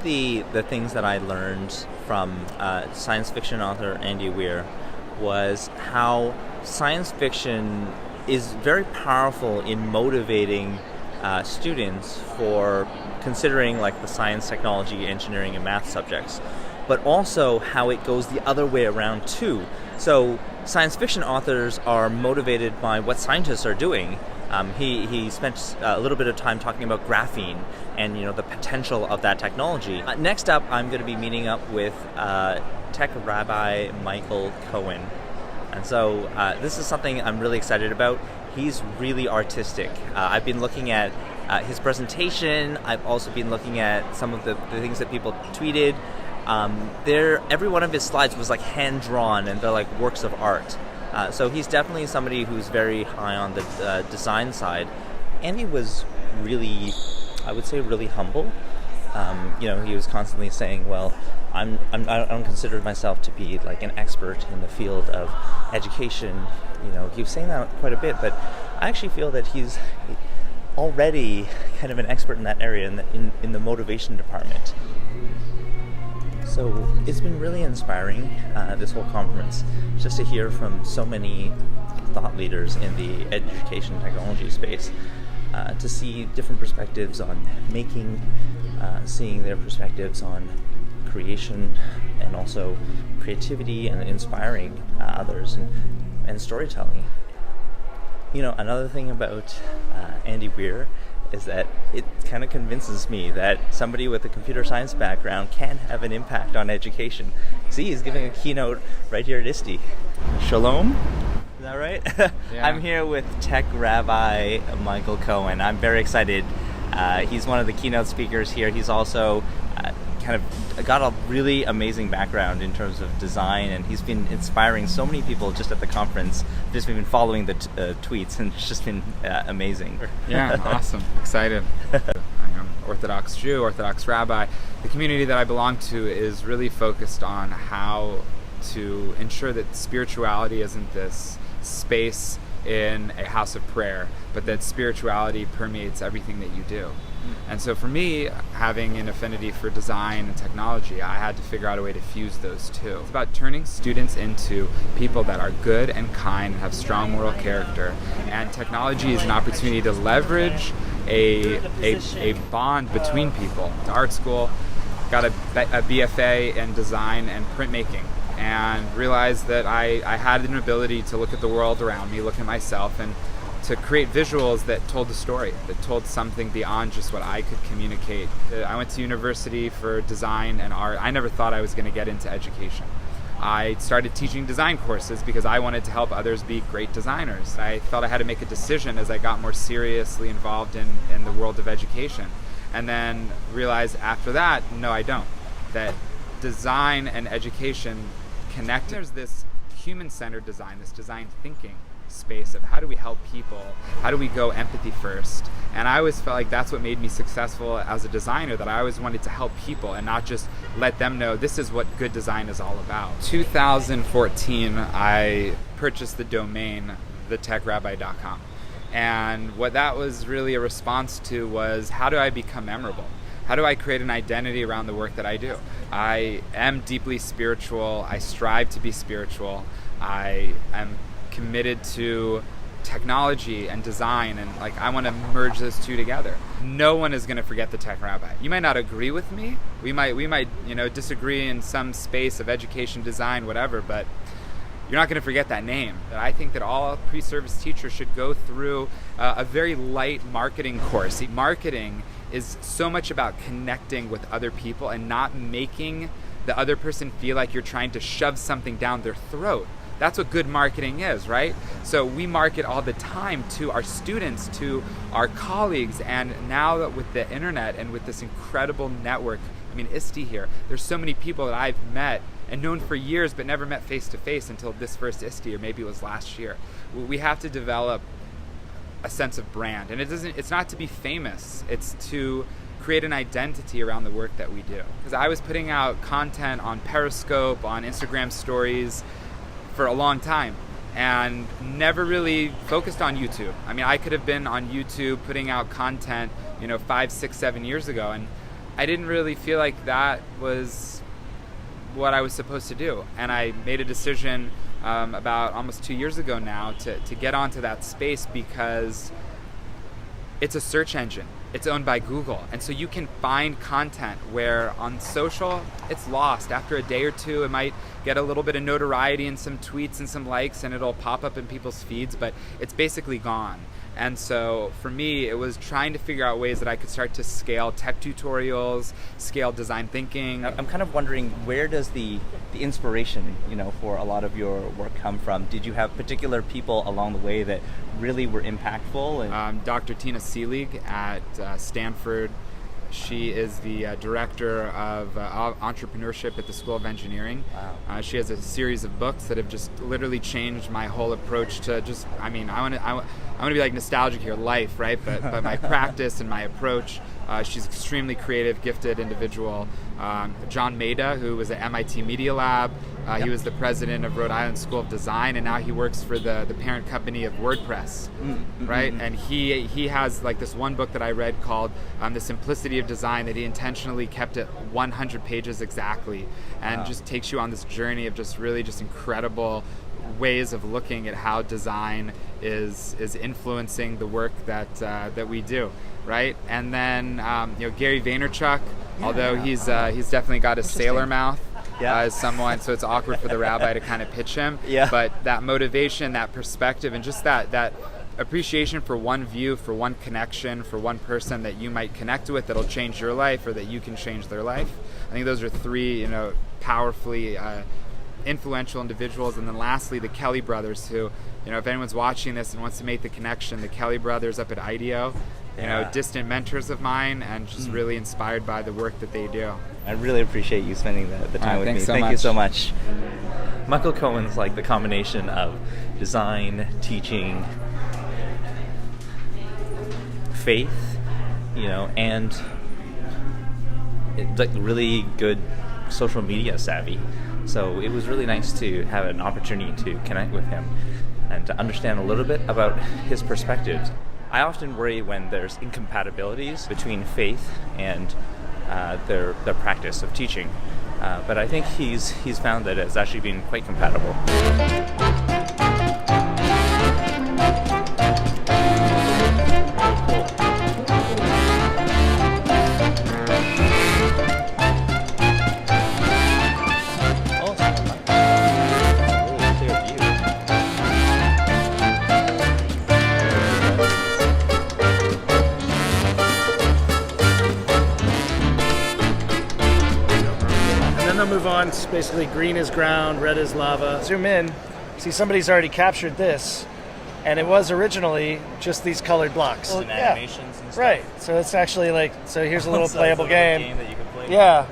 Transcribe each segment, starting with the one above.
the things that I learned from science fiction author Andy Weir was how science fiction is very powerful in motivating students for considering like the science, technology, engineering, and math subjects, but also how it goes the other way around too. So science fiction authors are motivated by what scientists are doing. He spent a little bit of time talking about graphene and the potential of that technology. Next up, I'm going to be meeting up with tech rabbi Michael Cohen. And so this is something I'm really excited about. He's really artistic. I've been looking at his presentation. I've also been looking at some of the things that people tweeted. Every one of his slides was like hand-drawn, and they're like works of art. So he's definitely somebody who's very high on the design side. Andy was really, I would say, really humble. He was constantly saying, well, I don't consider myself to be like an expert in the field of education. He was saying that quite a bit, but I actually feel that he's already kind of an expert in that area in the motivation department. So it's been really inspiring, this whole conference, just to hear from so many thought leaders in the education technology space, to see different perspectives on making, seeing their perspectives on creation and also creativity and inspiring others and storytelling. Another thing about Andy Weir is that it kind of convinces me that somebody with a computer science background can have an impact on education. See, he's giving a keynote right here at ISTE. Shalom? Is that right? Yeah. I'm here with tech rabbi Michael Cohen. I'm very excited. He's one of the keynote speakers here. He's also kind of got a really amazing background in terms of design, and he's been inspiring so many people just at the conference. Just been following the tweets, and it's just been amazing. Yeah, awesome. Excited. I'm Orthodox Jew, Orthodox rabbi. The community that I belong to is really focused on how to ensure that spirituality isn't this space in a house of prayer, but that spirituality permeates everything that you do. And so for me, having an affinity for design and technology, I had to figure out a way to fuse those two. It's about turning students into people that are good and kind and have strong moral character. And technology is an opportunity to leverage a bond between people. To art school, got a BFA in design and printmaking, and realized that I had an ability to look at the world around me, look at myself, and to create visuals that told a story, that told something beyond just what I could communicate. I went to university for design and art. I never thought I was going to get into education. I started teaching design courses because I wanted to help others be great designers. I felt I had to make a decision as I got more seriously involved in the world of education. And then realized after that, no, I don't. That design and education connect. There's this human-centered design, this design thinking space of how do we help people, how do we go empathy first. And I always felt like that's what made me successful as a designer, that I always wanted to help people and not just let them know this is what good design is all about. 2014, I purchased the domain thetechrabbi.com, and what that was really a response to was, how do I become memorable? How do I create an identity around the work that I do? I am deeply spiritual. I strive to be spiritual. I am committed to technology and design, and I want to merge those two together. No one is going to forget the tech rabbi. You might not agree with me. We might disagree in some space of education, design, whatever, but you're not going to forget that name. I think that all pre-service teachers should go through a very light marketing course. Marketing is so much about connecting with other people and not making the other person feel like you're trying to shove something down their throat. That's what good marketing is, right? So we market all the time to our students, to our colleagues, and now that with the internet and with this incredible network, ISTE here, there's so many people that I've met and known for years but never met face to face until this first ISTE, or maybe it was last year. We have to develop a sense of brand, and it's not to be famous, it's to create an identity around the work that we do. Because I was putting out content on Periscope, on Instagram stories for a long time, and never really focused on YouTube. I could have been on YouTube putting out content, 5, 6, 7 years ago, and I didn't really feel like that was what I was supposed to do. And I made a decision about almost 2 years ago now to get onto that space, because it's a search engine. It's owned by Google. And so you can find content where on social, it's lost. After a day or two, it might get a little bit of notoriety and some tweets and some likes, and it'll pop up in people's feeds, but it's basically gone. And so for me, it was trying to figure out ways that I could start to scale tech tutorials, scale design thinking. I'm kind of wondering, where does the inspiration, for a lot of your work come from? Did you have particular people along the way that really were impactful? Dr. Tina Seelig at Stanford. She is the director of entrepreneurship at the School of Engineering. Wow. She has a series of books that have just literally changed my whole approach to just, I want to be like nostalgic here, life, right? But my practice and my approach. She's extremely creative, gifted individual. John Maeda, who was at MIT Media Lab. He was the president of Rhode Island School of Design, and now he works for the parent company of WordPress, right? And he has like this one book that I read called The Simplicity of Design, that he intentionally kept it 100 pages exactly, and just takes you on this journey of just really just incredible ways of looking at how design is influencing the work that we do, right? And then Gary Vaynerchuk, although he's definitely got a sailor mouth. As someone, so it's awkward for the rabbi to kind of pitch him. But that motivation, that perspective, and just that appreciation for one view, for one connection, for one person that you might connect with that'll change your life, or that you can change their life. I think those are three, powerfully influential individuals. And then lastly, the Kelly brothers, who, if anyone's watching this and wants to make the connection, the Kelly brothers up at IDEO, distant mentors of mine, and just really inspired by the work that they do. I really appreciate you spending the time with me. Thank you so much. Michael Cohen's like the combination of design, teaching, faith, and like really good social media savvy. So it was really nice to have an opportunity to connect with him and to understand a little bit about his perspectives. I often worry when there's incompatibilities between faith and their practice of teaching, but I think he's found that it's actually been quite compatible. Move on. It's basically green is ground, red is lava. Zoom in, see somebody's already captured this, and it was originally just these colored blocks. And animations and stuff. Right. So it's actually like, so here's a little So playable it's a little game. that you can play. Yeah.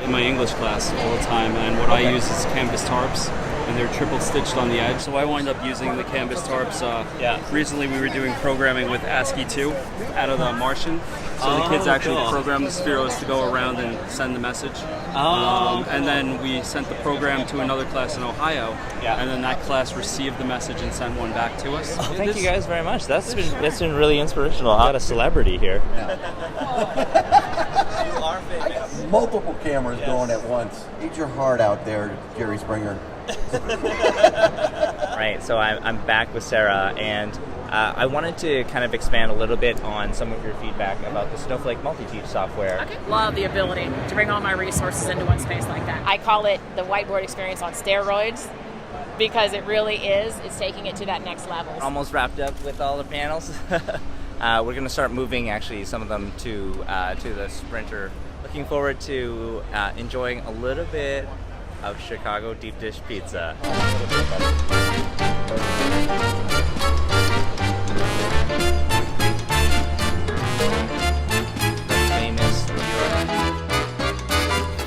In my English class all the time, and what I use is canvas tarps, and they're triple stitched on the edge. So I wind up using the canvas tarps. Recently we were doing programming with ASCII 2 out of The Martian. So the kids actually programmed the spheros to go around and send the message. And then we sent the program to another class in Ohio, and then that class received the message and sent one back to us. Well, thank you guys very much. That's been really inspirational. I got a celebrity here. You are famous. Multiple cameras going at once. Eat your heart out there, Jerry Springer. Right, so I'm back with Sarah, and I wanted to kind of expand a little bit on some of your feedback about the Snowflake multi-teach software. Okay. Love the ability to bring all my resources into one space like that. I call it the whiteboard experience on steroids, because it really is. It's taking it to that next level. Almost wrapped up with all the panels. We're going to start moving, actually, some of them to the Sprinter. Looking forward to enjoying a little bit of Chicago deep dish pizza.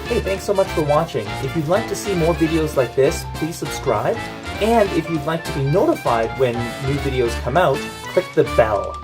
Hey, thanks so much for watching. If you'd like to see more videos like this, please subscribe. And if you'd like to be notified when new videos come out, click the bell.